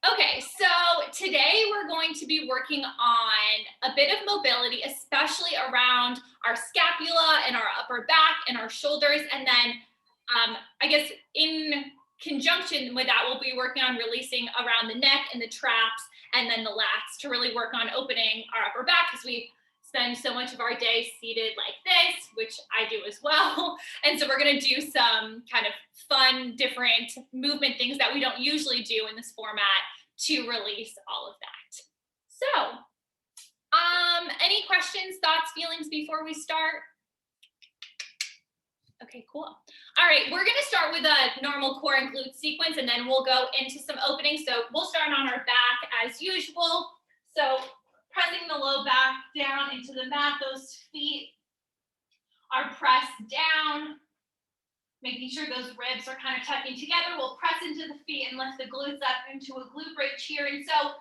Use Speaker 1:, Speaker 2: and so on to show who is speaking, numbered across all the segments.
Speaker 1: Okay, so today we're going to be working on a bit of mobility, especially around our scapula and our upper back and our shoulders. And then I guess in conjunction with that, we'll be working on releasing around the neck and the traps and then the lats to really work on opening our upper back because we spend so much of our day seated like this, which I do as well. And so we're going to do some kind of fun, different movement things that we don't usually do in this format to release all of that. So, any questions, thoughts, feelings before we start? Okay, cool. All right, we're gonna start with a normal core and glute sequence, and then we'll go into some openings. So we'll start on our back as usual. So pressing the low back down into the mat, those feet are pressed down, making sure those ribs are kind of tucking together. We'll press into the feet and lift the glutes up into a glute bridge here. And so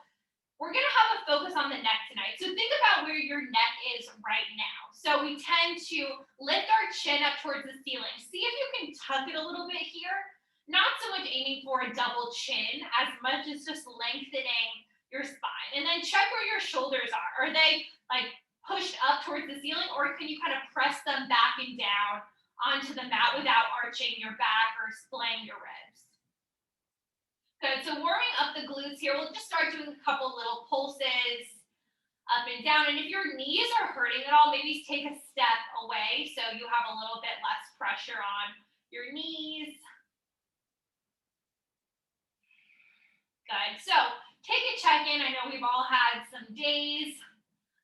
Speaker 1: we're gonna have a focus on the neck tonight. So think about where your neck is right now. So we tend to lift our chin up towards the ceiling. See if you can tuck it a little bit here. Not so much aiming for a double chin as much as just lengthening your spine. And then check where your shoulders are. Are they like pushed up towards the ceiling, or can you kind of press them back and down onto the mat without arching your back or splaying your ribs? Good, so warming up the glutes here, we'll just start doing a couple little pulses up and down. And if your knees are hurting at all, maybe take a step away so you have a little bit less pressure on your knees. Good, so take a check-in. I know we've all had some days,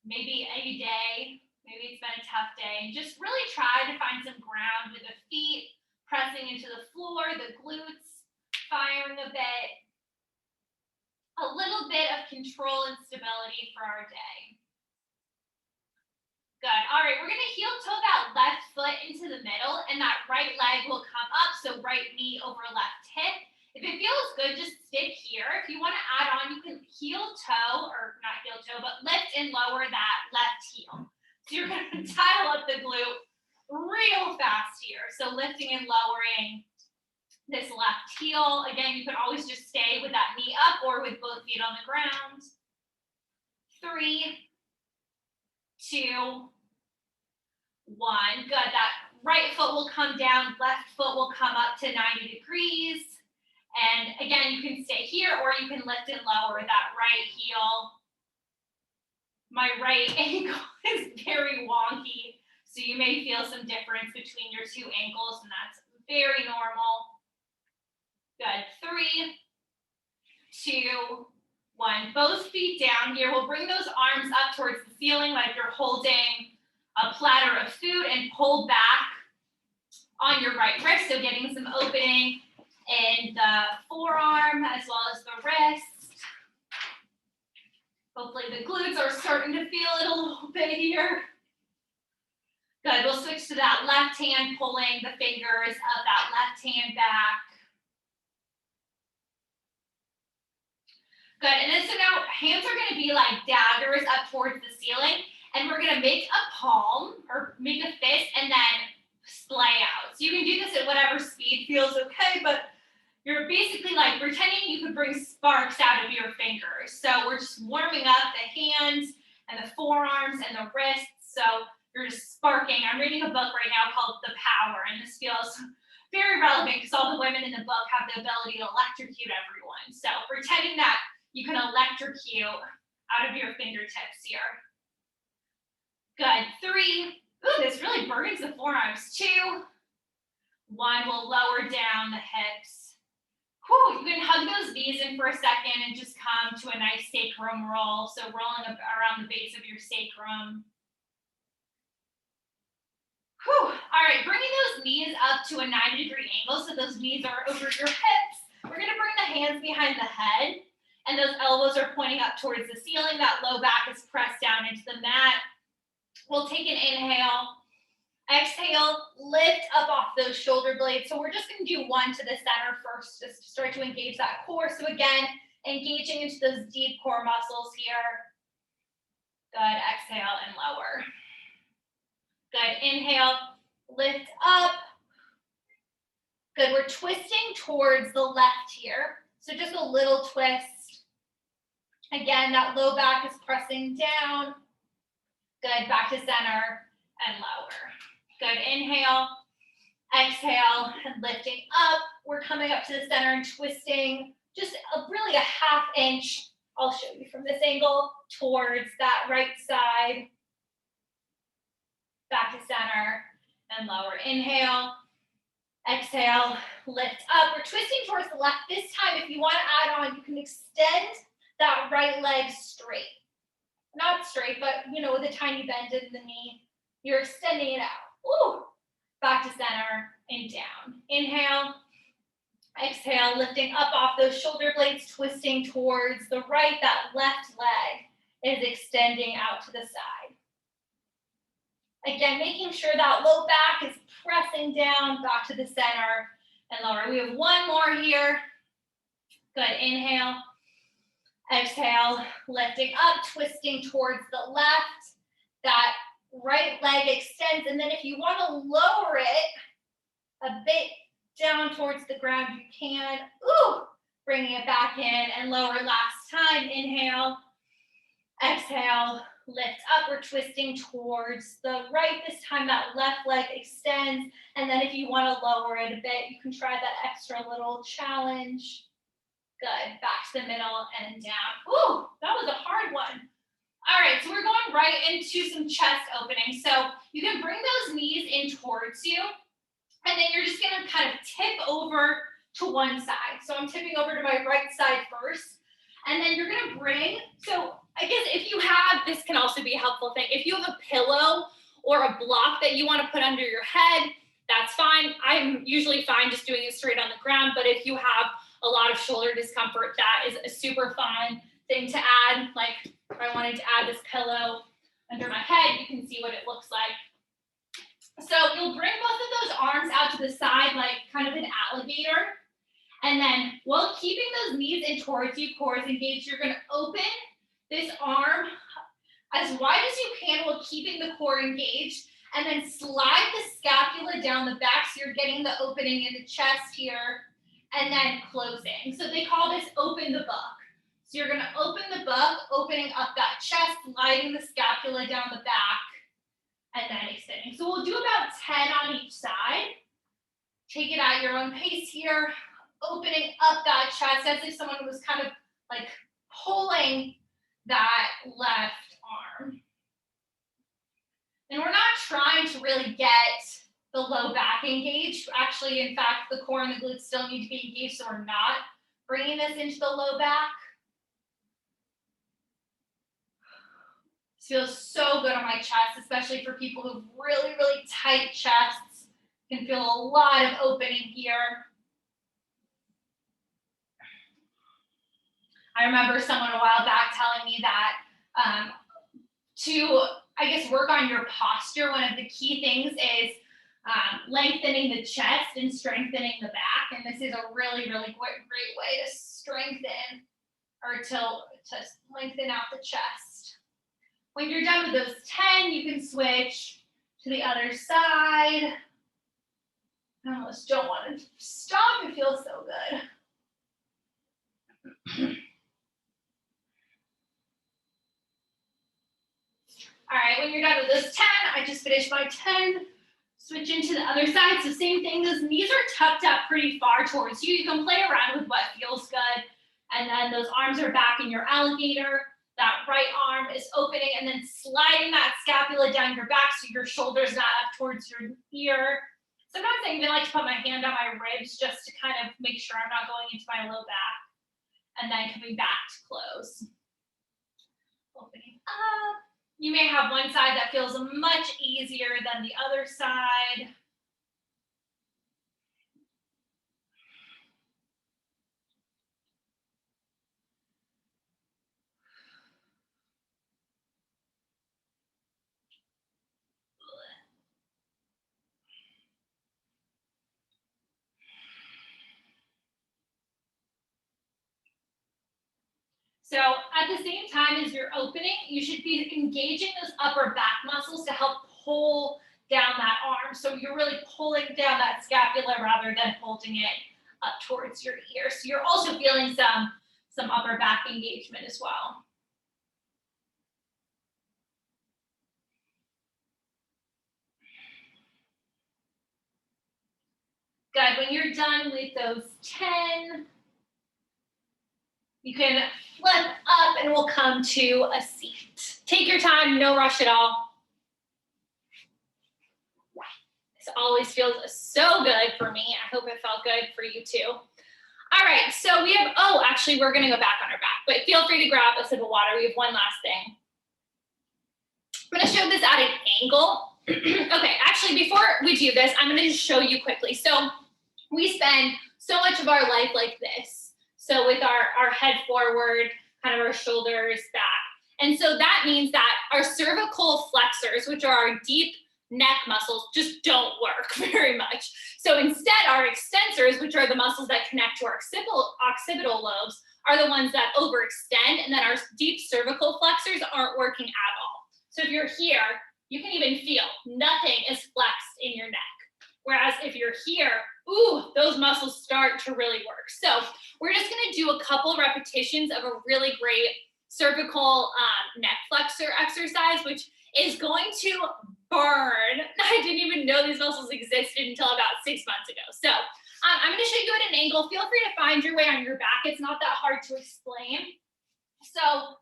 Speaker 1: maybe a day, maybe it's been a tough day. And just really try to find some ground with the feet pressing into the floor, the glutes firing a bit, a little bit of control and stability for our day. Good. All right, we're going to heel toe that left foot into the middle, and that right leg will come up, so right knee over left hip. If it feels good, just stick here. If you want to add on, you can heel toe, or not heel toe, but lift and lower that left heel. So you're going to tile up the glute real fast here. So lifting and lowering this left heel. Again, you can always just stay with that knee up or with both feet on the ground. 3, 2, 1. Good. That right foot will come down, left foot will come up to 90 degrees. And again, you can stay here or you can lift and lower that right heel. My right ankle is very wonky, so you may feel some difference between your two ankles, and that's very normal. Good. 3, 2, 1. Both feet down here. We'll bring those arms up towards the ceiling like you're holding a platter of food, and pull back on your right wrist. So getting some opening in the forearm as well as the wrist. Hopefully the glutes are starting to feel it a little bit here. Good. We'll switch to that left hand, pulling the fingers of that left hand back. Good, and then so now hands are gonna be like daggers up towards the ceiling, and we're gonna make a palm or make a fist and then splay out. So you can do this at whatever speed feels okay, but you're basically like pretending you could bring sparks out of your fingers. So we're just warming up the hands and the forearms and the wrists. So you're just sparking. I'm reading a book right now called The Power, and this feels very relevant because all the women in the book have the ability to electrocute everyone. So pretending that you can electrocute out of your fingertips here. Good. 3. Ooh, this really burns the forearms. 2, 1. We'll lower down the hips. Whew, you can hug those knees in for a second and just come to a nice sacrum roll. So rolling up around the base of your sacrum. Whew. All right, bringing those knees up to a 90-degree angle so those knees are over your hips. We're going to bring the hands behind the head, and those elbows are pointing up towards the ceiling. That low back is pressed down into the mat. We'll take an inhale. Exhale, lift up off those shoulder blades. So we're just going to do one to the center first, just to start to engage that core. So again, engaging into those deep core muscles here. Good. Exhale and lower. Good. Inhale, lift up. Good. We're twisting towards the left here. So just a little twist. Again, that low back is pressing down. Good, back to center and lower. Good, inhale, exhale, and lifting up. We're coming up to the center and twisting just really a ½ inch. I'll show you from this angle towards that right side. Back to center and lower. Inhale, exhale, lift up. We're twisting towards the left. This time, if you want to add on, you can extend that right leg straight. Not straight, but with a tiny bend in the knee. You're extending it out. Ooh. Back to center and down. Inhale, exhale, lifting up off those shoulder blades, twisting towards the right. That left leg is extending out to the side. Again, making sure that low back is pressing down, back to the center and lower. We have one more here. Good, inhale, exhale, lifting up, twisting towards the left. That right leg extends, and then if you want to lower it a bit down towards the ground, you can. Ooh, bringing it back in and lower last time. Inhale, exhale, lift up. We're twisting towards the right. This time that left leg extends, and then if you want to lower it a bit, you can try that extra little challenge. Good, back to the middle and down. Ooh, that was a hard one. All right, so we're going right into some chest opening. So you can bring those knees in towards you, and then you're just gonna kind of tip over to one side. So I'm tipping over to my right side first, and then you're gonna bring, so I guess if you have, this can also be a helpful thing. If you have a pillow or a block that you wanna put under your head, that's fine. I'm usually fine just doing it straight on the ground, but if you have a lot of shoulder discomfort, that is a super fine thing to add. Like if I wanted to add this pillow under my head, you can see what it looks like. So you'll bring both of those arms out to the side like kind of an alligator. And then while keeping those knees in towards you, core is engaged, you're gonna open this arm as wide as you can while keeping the core engaged, and then slide the scapula down the back so you're getting the opening in the chest here, and then closing. So they call this open the buck. So you're gonna open the buck, opening up that chest, sliding the scapula down the back, and then extending. So we'll do about 10 on each side. Take it at your own pace here, opening up that chest as if someone was kind of like pulling that left arm. And we're not trying to really get the low back engaged. Actually, in fact, the core and the glutes still need to be engaged, so we're not bringing this into the low back. This feels so good on my chest, especially for people who have really, really tight chests. You can feel a lot of opening here. I remember someone a while back telling me that to, I guess, work on your posture, one of the key things is lengthening the chest and strengthening the back. And this is a really, really great way to strengthen or to lengthen out the chest. When you're done with those 10, you can switch to the other side. I almost don't want to stop. It feels so good. All right, when you're done with those 10, I just finished my 10. Switch into the other side. So same thing, those knees are tucked up pretty far towards you. You can play around with what feels good. And then those arms are back in your alligator. That right arm is opening and then sliding that scapula down your back so your shoulder's not up towards your ear. Sometimes I even like to put my hand on my ribs just to kind of make sure I'm not going into my low back. And then coming back to close. Opening up. You may have one side that feels much easier than the other side. So at the same time as you're opening, you should be engaging those upper back muscles to help pull down that arm. So you're really pulling down that scapula rather than holding it up towards your ear. So you're also feeling some some upper back engagement as well. Good. When you're done with those 10, you can flip up and we'll come to a seat. Take your time, no rush at all. This always feels so good for me. I hope it felt good for you too. All right, so we have, oh, actually, we're gonna go back on our back, but feel free to grab a sip of water. We have one last thing. I'm gonna show this at an angle. Okay, actually, before we do this, I'm gonna just show you quickly. So we spend so much of our life like this. So with our head forward, kind of our shoulders back. And so that means that our cervical flexors, which are our deep neck muscles, just don't work very much. So instead, our extensors, which are the muscles that connect to our occipital lobes, are the ones that overextend, and then our deep cervical flexors aren't working at all. So if you're here, you can even feel nothing is flexed in your neck. Whereas if you're here, ooh, those muscles start to really work. So we're just gonna do a couple repetitions of a really great cervical neck flexor exercise, which is going to burn. I didn't even know these muscles existed until about 6 months ago. So I'm gonna show you at an angle. Feel free to find your way on your back. It's not that hard to explain. So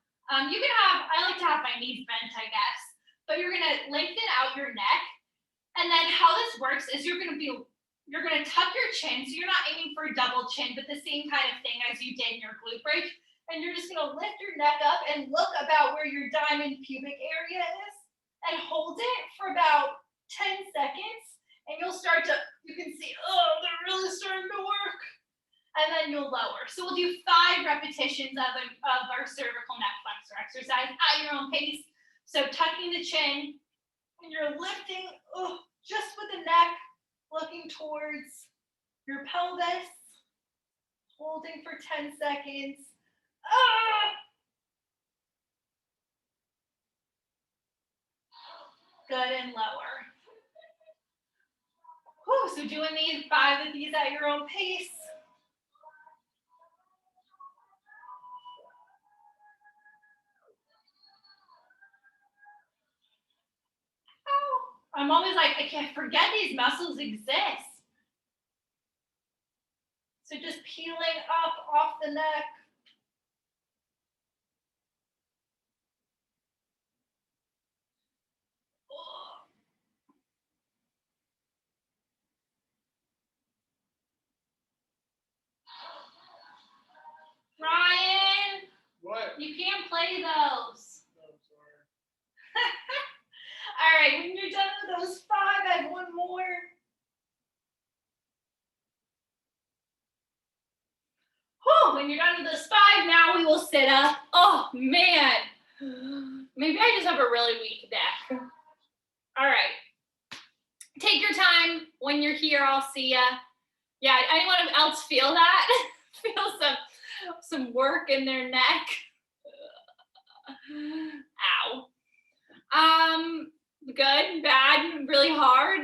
Speaker 1: you can have, I like to have my knees bent, I guess, but you're gonna lengthen out your neck. And then how this works is you're gonna tuck your chin, so you're not aiming for a double chin, but the same kind of thing as you did in your glute bridge. And you're just gonna lift your neck up and look about where your diamond pubic area is and hold it for about 10 seconds. And you'll start to, you can see, oh, they're really starting to work. And then you'll lower. So we'll do 5 repetitions of our cervical neck flexor exercise at your own pace. So tucking the chin, and you're lifting just with the neck, looking towards your pelvis, holding for 10 seconds. Good, and lower. Whew, so doing these 5 of these at your own pace. I'm always like, I can't forget these muscles exist. So just peeling up off the neck. Ryan,
Speaker 2: what?
Speaker 1: You can't play those.
Speaker 2: No, I'm sorry.
Speaker 1: All right, when you're done with those 5, I have one more. Whew, when you're done with those 5, now we will sit up. Oh, man. Maybe I just have a really weak neck. All right. Take your time. When you're here, I'll see ya. Yeah, anyone else feel that? Feel some work in their neck? Ow. Good, bad, really hard?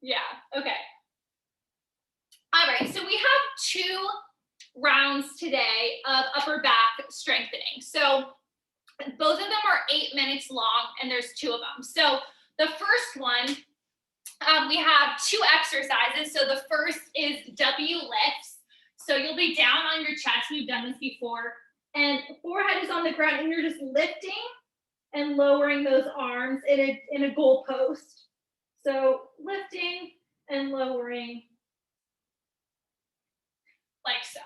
Speaker 1: Yeah, okay. All right, so we have 2 rounds today of upper back strengthening. So both of them are 8 minutes long, and there's 2 of them. So the first one, we have 2 exercises. So the first is W lifts. So you'll be down on your chest. We've done this before. And forehead is on the ground, and you're just lifting and lowering those arms in a goal post. So lifting and lowering like so.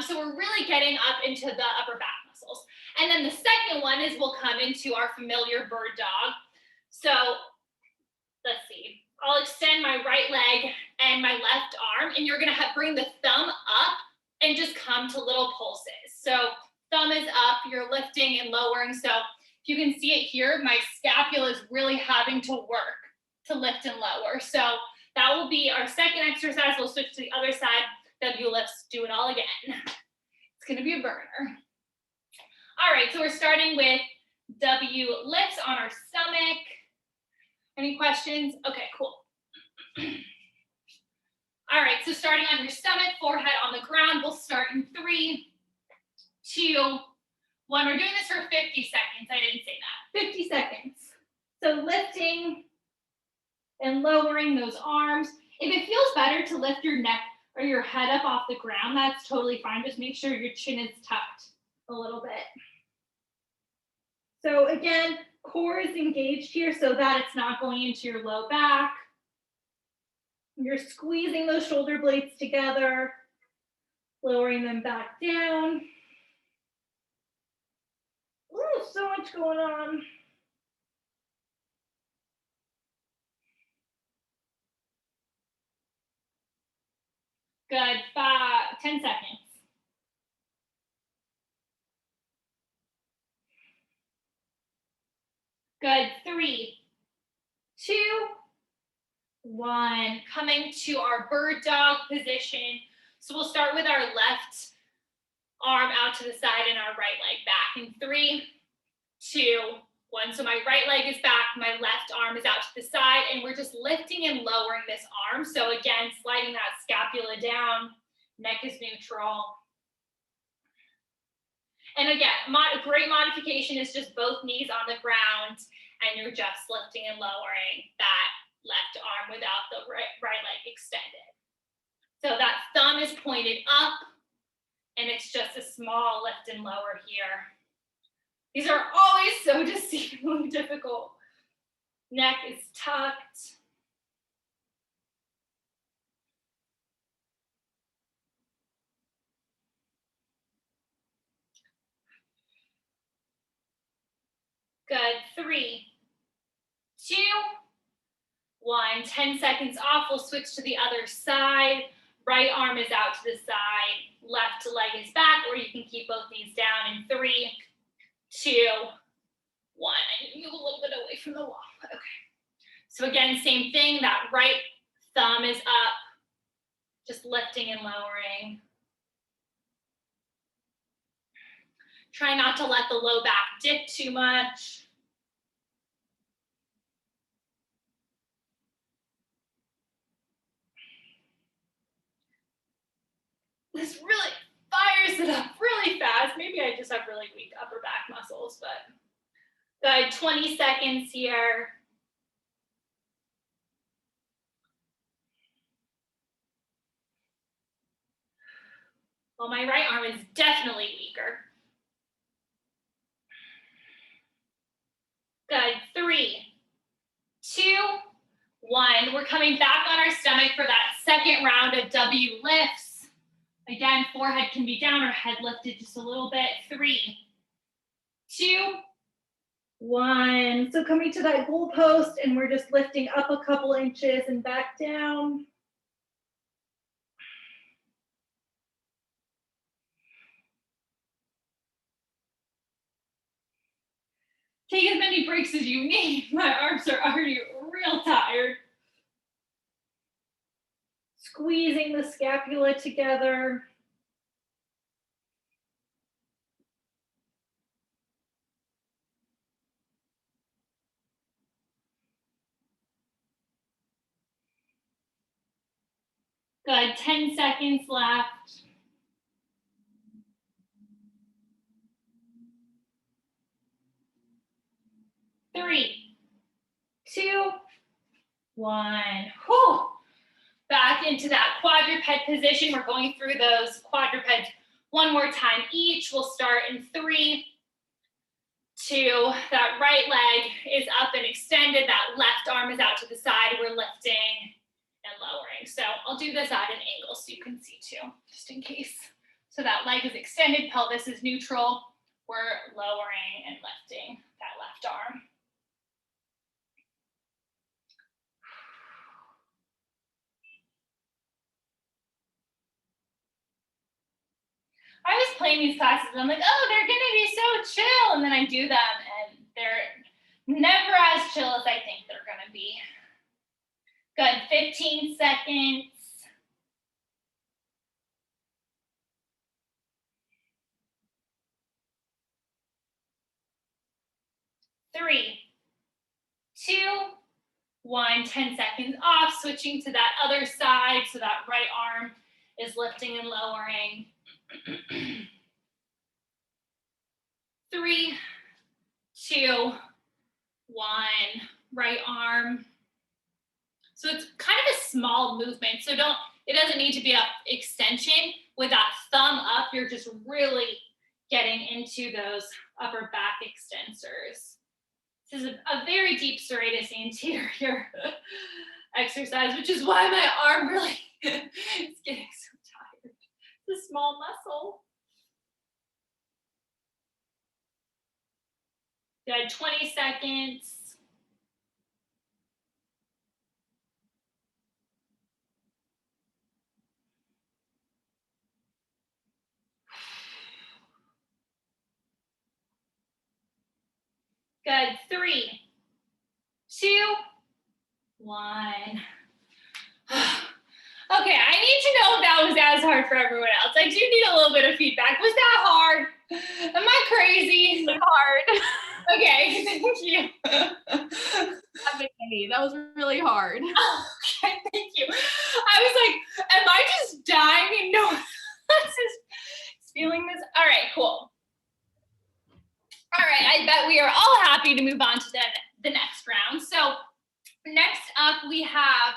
Speaker 1: So we're really getting up into the upper back muscles. And then the second one is we'll come into our familiar bird dog. So let's see. I'll extend my right leg and my left arm, and you're gonna bring the thumb up and just come to little pulses. So thumb is up, you're lifting and lowering. So if you can see it here, my scapula is really having to work to lift and lower. So that will be our second exercise. We'll switch to the other side. W lifts, do it all again. It's gonna be a burner. All right, so we're starting with W lifts on our stomach. Any questions? Okay, cool. All right, so starting on your stomach, forehead on the ground. We'll start in 3, 2, 1. We're doing this for 50 seconds. I didn't say that. 50 seconds. So lifting and lowering those arms. If it feels better to lift your neck or your head up off the ground, that's totally fine. Just make sure your chin is tucked a little bit. So again, core is engaged here so that it's not going into your low back. You're squeezing those shoulder blades together, lowering them back down. Ooh, so much going on. Good, 10 seconds. Good, 3, 2, 1. Coming to our bird dog position. So we'll start with our left arm out to the side and our right leg back in 3, 2, 1. So my right leg is back, my left arm is out to the side, and we're just lifting and lowering this arm. So again, sliding that scapula down, neck is neutral. And again, a great modification is just both knees on the ground, and you're just lifting and lowering that left arm without the right leg extended. So that thumb is pointed up, and it's just a small lift and lower here. These are always so deceivingly difficult. Neck is tucked. Good, 3, 2, 1. 10 seconds off. We'll switch to the other side. Right arm is out to the side. Left leg is back, or you can keep both knees down in 3, 2, 1. I need to move a little bit away from the wall. Okay. So again, same thing. That right thumb is up. Just lifting and lowering. Try not to let the low back dip too much. This really fires it up really fast. Maybe I just have really weak upper back muscles, but good. 20 seconds here. Well, my right arm is definitely weaker. Good, 3, 2, 1. We're coming back on our stomach for that second round of W lifts. Again, forehead can be down or head lifted just a little bit. 3, 2, 1. So coming to that goal post, and we're just lifting up a couple inches and back down. Take as many breaks as you need. My arms are already real tired. Squeezing the scapula together. Good, 10 seconds left. Three, 2, 1. Whew. Back into that quadruped position. We're going through those quadrupeds one more time each. We'll start in 3, 2. That right leg is up and extended. That left arm is out to the side. We're lifting and lowering. So I'll do this at an angle so you can see too, just in case. So that leg is extended, pelvis is neutral. We're lowering and lifting that left arm. I was playing these classes and I'm like, oh, they're gonna be so chill. And then I do them and they're never as chill as I think they're gonna be. Good, 15 seconds. 3, 2, 1. 10 seconds off, switching to that other side so that right arm is lifting and lowering. 3, 2, 1, right arm. So it's kind of a small movement. So it doesn't need to be an extension. With that thumb up, you're just really getting into those upper back extensors. This is a very deep serratus anterior exercise, which is why my arm really is getting so tired. It's a small muscle. Good, 20 seconds. Good, 3, 2, 1. Okay, I need to know if that was as hard for everyone else. I do need a little bit of feedback. Was that hard? Am I crazy?
Speaker 2: Hard.
Speaker 1: Okay, thank you.
Speaker 2: That was really hard.
Speaker 1: Okay, thank you. I was like, am I just dying and no one else is feeling this? All right, cool. All right, I bet we are all happy to move on to the next round. So next up we have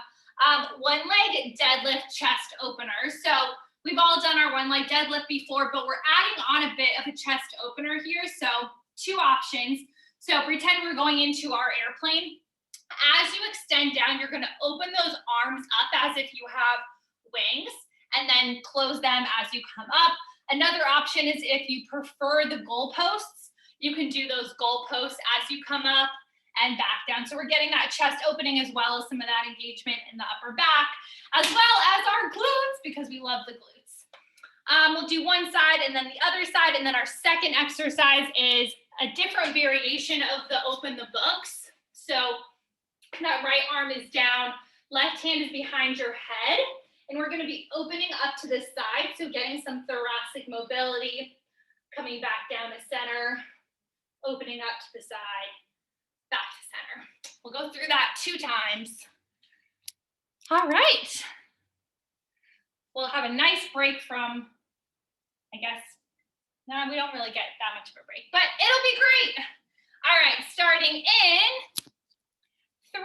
Speaker 1: one leg deadlift chest opener. So we've all done our one leg deadlift before, but we're adding on a bit of a chest opener here. So 2 options. So pretend we're going into our airplane. As you extend down, you're gonna open those arms up as if you have wings and then close them as you come up. Another option is if you prefer the goalposts, you can do those goalposts as you come up and back down. So we're getting that chest opening as well as some of that engagement in the upper back, as well as our glutes, because we love the glutes. We'll do one side and then the other side, and then our second exercise is a different variation of the open the books. So that right arm is down, left hand is behind your head, and we're gonna be opening up to the side, so getting some thoracic mobility, coming back down to center, opening up to the side, back to center. We'll go through that 2 times. All right. We'll have a nice break from, I guess, no, we don't really get that much of a break, but it'll be great. All right, starting in 3,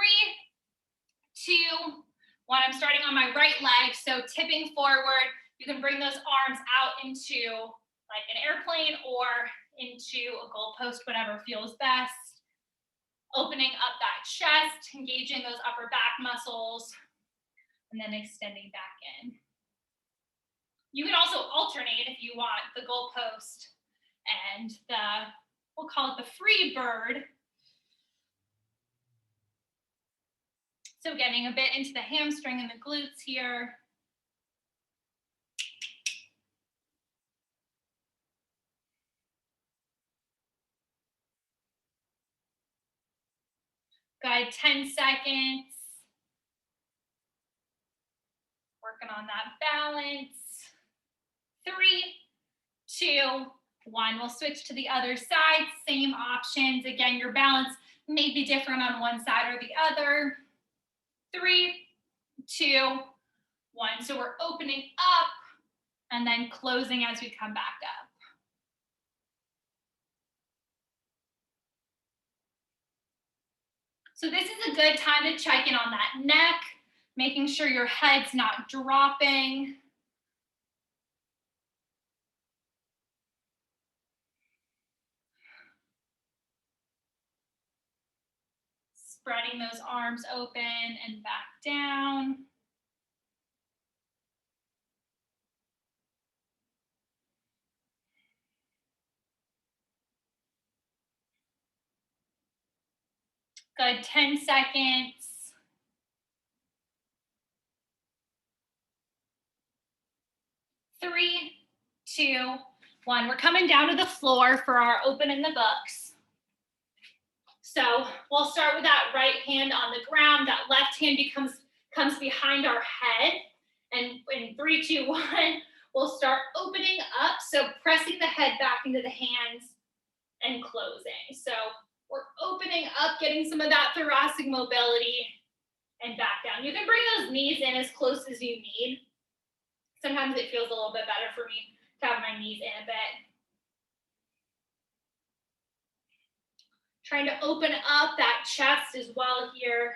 Speaker 1: 2, 1. I'm starting on my right leg, so tipping forward. You can bring those arms out into like an airplane or into a goalpost, whatever feels best. Opening up that chest, engaging those upper back muscles, and then extending back in. You can also alternate if you want the goalpost and we'll call it the free bird. So getting a bit into the hamstring and the glutes here. Good, 10 seconds. Working on that balance. 3, 2, 1. We'll switch to the other side. Same options. Again, your balance may be different on one side or the other. 3, 2, 1. So we're opening up and then closing as we come back up. So this is a good time to check in on that neck, making sure your head's not dropping. Spreading those arms open and back down. Good, 10 seconds. 3, 2, 1. We're coming down to the floor for our open in the books. So we'll start with that right hand on the ground. That left hand comes behind our head. And in 3, 2, 1, we'll start opening up. So pressing the head back into the hands and closing. So we're opening up, getting some of that thoracic mobility and back down. You can bring those knees in as close as you need. Sometimes it feels a little bit better for me to have my knees in a bit. Trying to open up that chest as well here.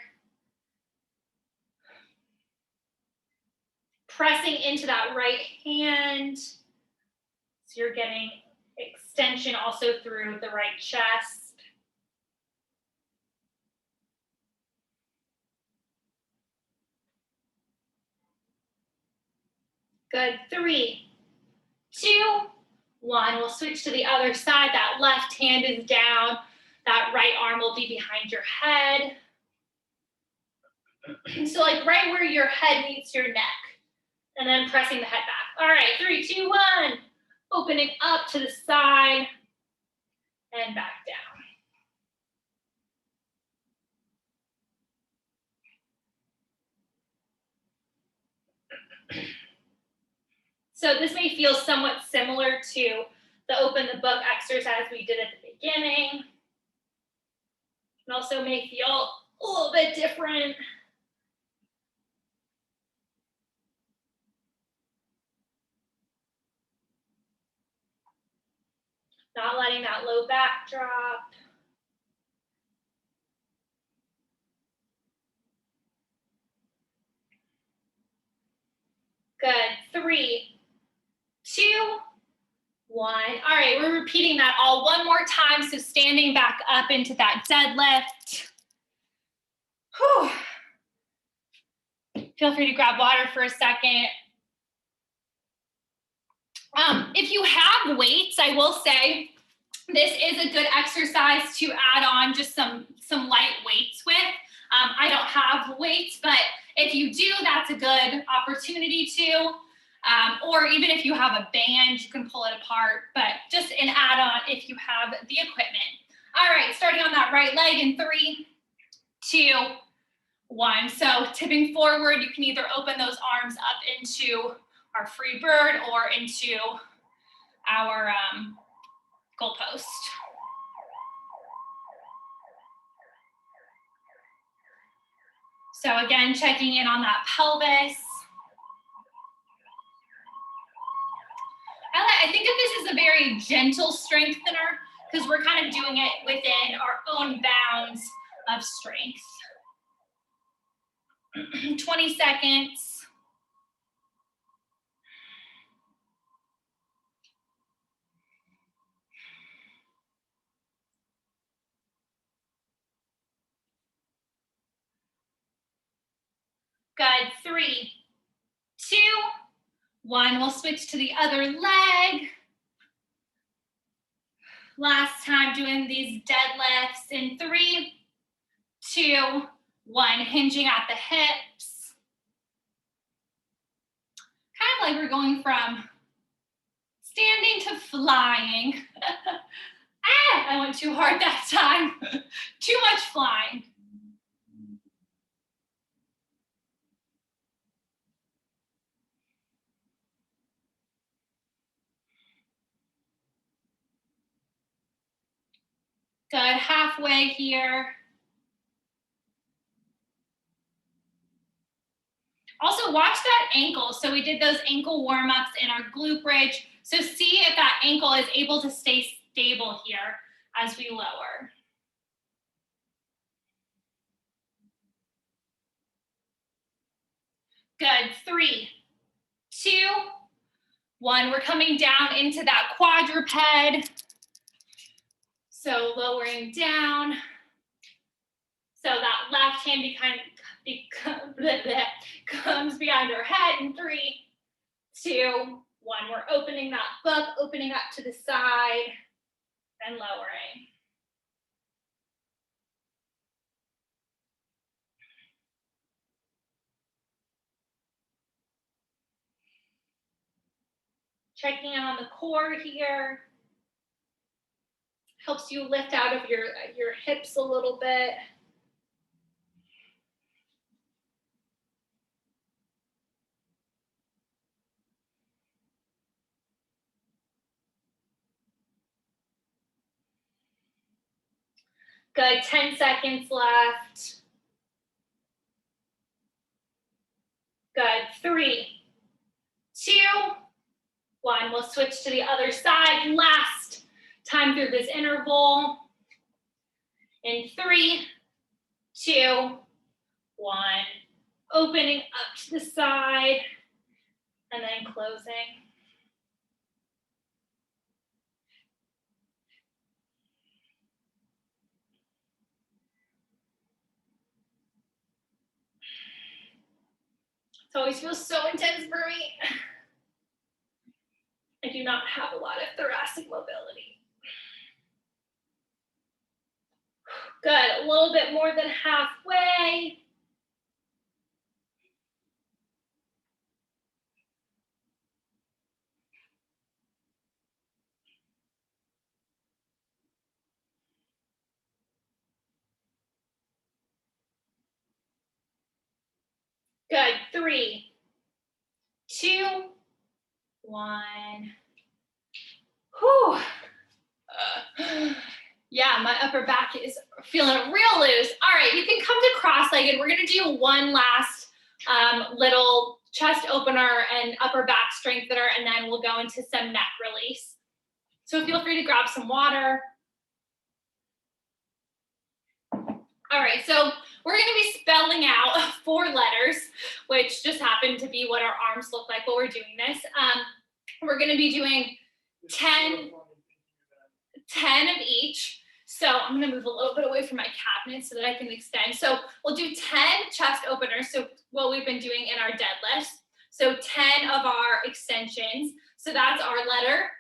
Speaker 1: Pressing into that right hand. So you're getting extension also through the right chest. Good. 3, 2, 1. We'll switch to the other side. That left hand is down. That right arm will be behind your head. So like right where your head meets your neck. And then pressing the head back. All right, 3, 2, 1. Opening up to the side and back down. So this may feel somewhat similar to the open the book exercise we did at the beginning. And also may feel a little bit different. Not letting that low back drop. Good. 3, 2, 1. All right, we're repeating that all one more time. So standing back up into that deadlift. Whew. Feel free to grab water for a second. If you have weights, I will say this is a good exercise to add on just some light weights with. I don't have weights, but if you do, that's a good opportunity to. Or even if you have a band, you can pull it apart, but just an add-on if you have the equipment. All right, starting on that right leg in 3, 2, 1. So tipping forward, you can either open those arms up into our free bird or into our goalpost. So again, checking in on that pelvis. I think that this is a very gentle strengthener because we're kind of doing it within our own bounds of strength. 20 seconds. Good. 3, 2, 1. We'll switch to the other leg. Last time doing these deadlifts in 3, 2, 1. Hinging at the hips. Kind of like we're going from standing to flying. I went too hard that time. Too much flying. Good, halfway here. Also watch that ankle. So we did those ankle warm-ups in our glute bridge. So see if that ankle is able to stay stable here as we lower. Good, 3, 2, 1. We're coming down into that quadruped. So lowering down. So that left hand comes behind our head in 3, 2, 1. We're opening that book, opening up to the side and lowering. Checking in on the core here. Helps you lift out of your hips a little bit. Good, 10 seconds left. Good, 3, 2, 1. We'll switch to the other side. Last time through this interval. In 3, 2, 1. Opening up to the side and then closing. It always feels so intense for me. I do not have a lot of thoracic mobility. Good, a little bit more than halfway. Good, 3, 2, 1. Whew. Yeah, my upper back is feeling real loose. All right, you can come to cross-legged. We're gonna do one last little chest opener and upper back strengthener, and then we'll go into some neck release. So feel free to grab some water. All right, so we're gonna be spelling out 4 letters, which just happen to be what our arms look like while we're doing this. We're gonna be doing 10 of each. So I'm gonna move a little bit away from my cabinet so that I can extend. So we'll do 10 chest openers. So what we've been doing in our deadlifts. So 10 of our extensions. So that's our letter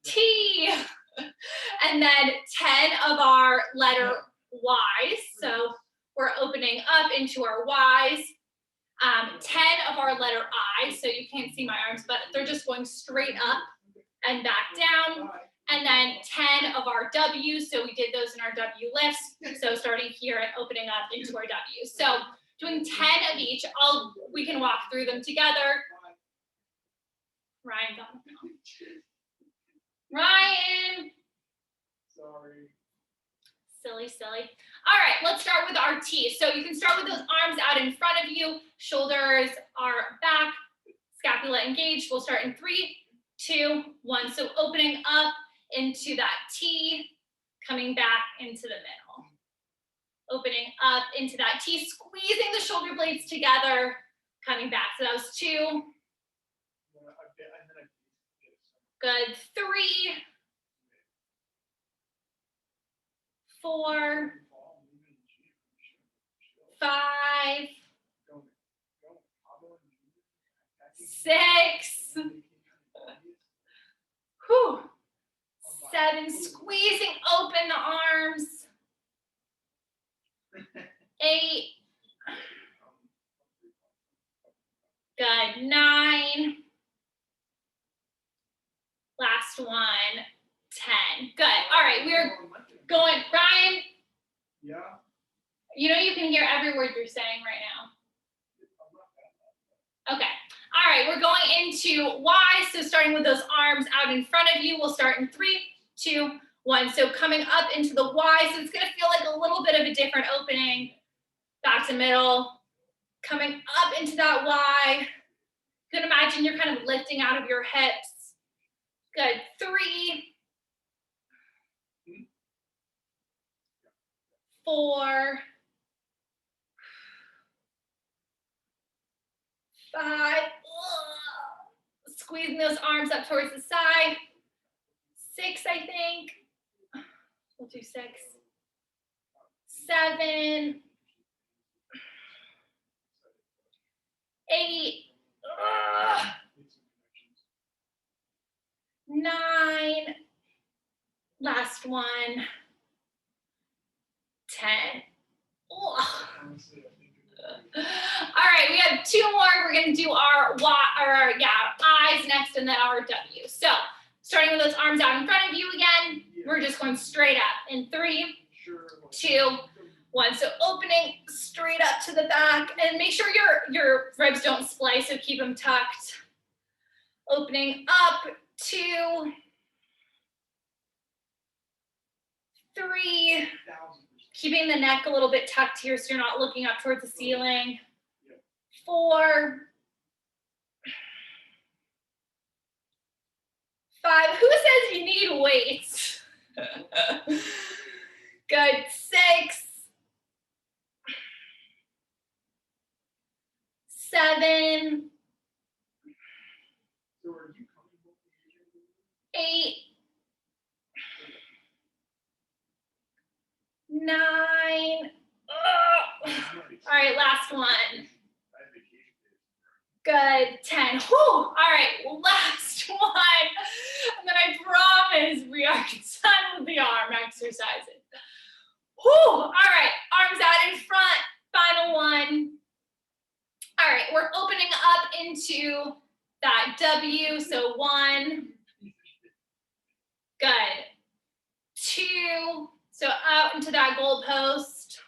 Speaker 1: T. And then 10 of our letter Y's. So we're opening up into our Y's. 10 of our letter I. So you can't see my arms, but they're just going straight up and back down. And then 10 of our W's, so we did those in our W lifts. So starting here and opening up into our W's. So doing 10 of each, we can walk through them together. Ryan's on the phone. Ryan! Sorry. Silly. All right, let's start with our T. So you can start with those arms out in front of you. Shoulders are back, scapula engaged. We'll start in 3, 2, 1. So opening up into that T, coming back into the middle. Opening up into that T, squeezing the shoulder blades together, coming back. So that was 2. Good. 3, 4, 5, 6. Whew. 7, squeezing open the arms. 8. Good. 9. Last one. 10. Good. All right, we're going. Ryan? Yeah. You know you can hear every word you're saying right now. Okay. All right, we're going into Y. So starting with those arms out in front of you, we'll start in 3, 2, 1. So coming up into the Y. So it's going to feel like a little bit of a different opening. Back to middle. Coming up into that Y. You can imagine you're kind of lifting out of your hips. Good. 3, 4, 5. Squeezing those arms up towards the side. 6, I think. We'll do 6. 7. 8. 9. Last one. 10. All right, we have 2 more. We're going to do our I's next and then our W. So starting with those arms out in front of you again, we're just going straight up in 3, 2, 1. So opening straight up to the back and make sure your ribs don't splice, so keep them tucked. Opening up, 2, 3, keeping the neck a little bit tucked here so you're not looking up towards the ceiling. 4, 5. Who says you need weights? Good. 6, 7, 8, 9. All right, last one. Good. 10. Whew. All right, last one. And then I promise we are done with the arm exercises. Whew. All right, arms out in front. Final one. All right, we're opening up into that W. So 1. Good. 2. So out into that goal post.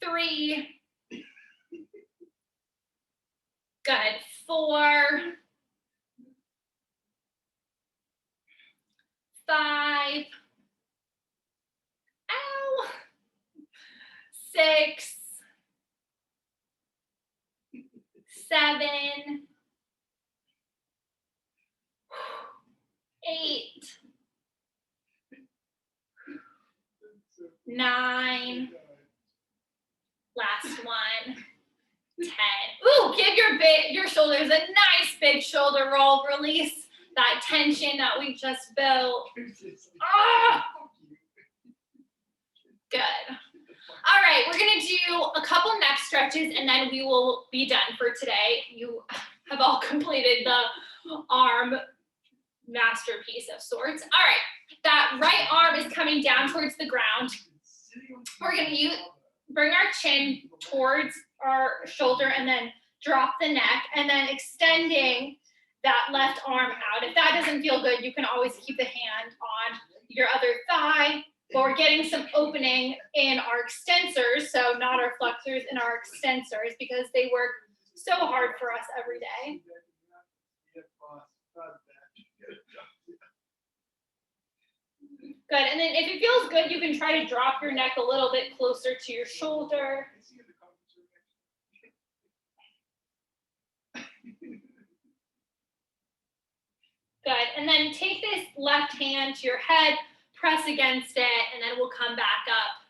Speaker 1: 3. Good. 4. 5. Ow. 6. 7. 8. 9. Last one. 10. Ooh, give your shoulders a nice big shoulder roll. Release that tension that we just built. Oh. Good. All right, we're gonna do a couple neck stretches and then we will be done for today. You have all completed the arm masterpiece of sorts. All right, that right arm is coming down towards the ground. We're gonna bring our chin towards our shoulder and then drop the neck and then extending that left arm out. If that doesn't feel good, you can always keep the hand on your other thigh, but we're getting some opening in our extensors, so not our flexors, in our extensors, because they work so hard for us every day. Good, and then if it feels good, you can try to drop your neck a little bit closer to your shoulder. Good, and then take this left hand to your head, press against it, and then we'll come back up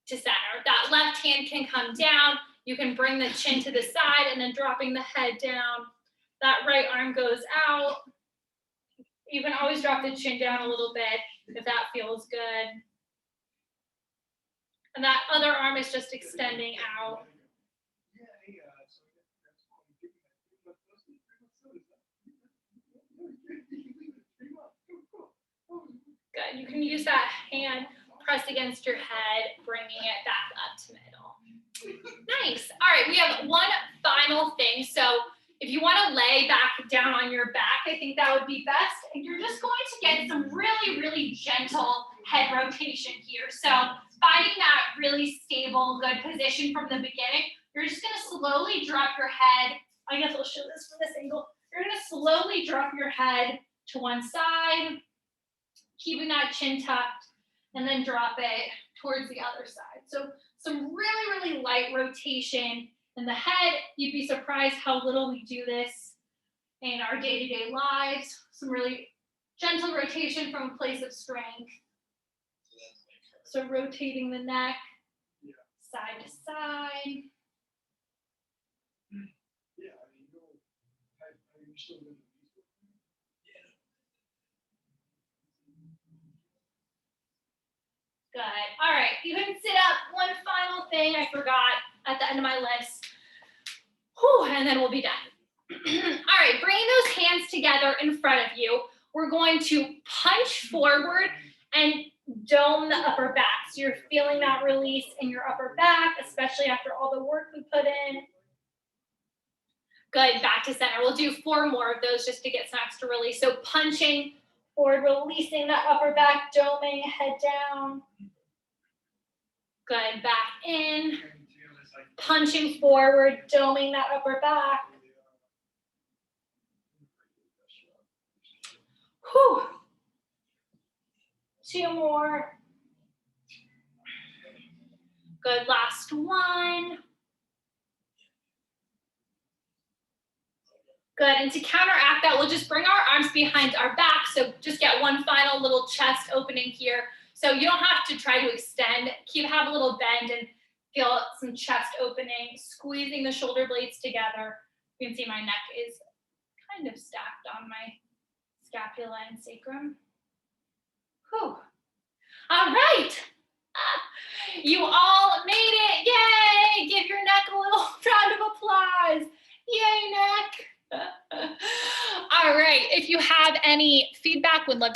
Speaker 1: to center. That left hand can come down. You can bring the chin to the side and then dropping the head down. That right arm goes out. You can always drop the chin down a little bit if that feels good. And that other arm is just extending out. Good. You can use that hand pressed against your head, bringing it back up to middle. Nice. All right, we have one final thing. So if you want to lay back down on your back, I think that would be best. And you're just going to get some really, really gentle head rotation here. So finding that really stable, good position from the beginning, you're just going to slowly drop your head. I guess I'll show this from this angle. You're going to slowly drop your head to one side, keeping that chin tucked, and then drop it towards the other side. So some really, really light rotation in the head. You'd be surprised how little we do this in our day-to-day lives. Some really gentle rotation from a place of strength. So rotating the neck side to side. Good. All right, you can sit up. One final thing I forgot at the end of my list. Whew, and then we'll be done. All right, bringing those hands together in front of you. We're going to punch forward and dome the upper back. So you're feeling that release in your upper back, especially after all the work we put in. Good, back to center. We'll do 4 more of those just to get some extra release. So punching forward, releasing that upper back, doming, head down. Good, back in. Punching forward, doming that upper back. Whew. 2 more. Good, last one. Good, and to counteract that, we'll just bring our arms behind our back. So just get one final little chest opening here. So you don't have to try to extend. Have a little bend and feel some chest opening, squeezing the shoulder blades together. You can see my neck is kind of stacked on my scapula and sacrum. Whew. All right. You all made it. Yay. Give your neck a little round of applause. Yay, neck. All right. If you have any feedback, would love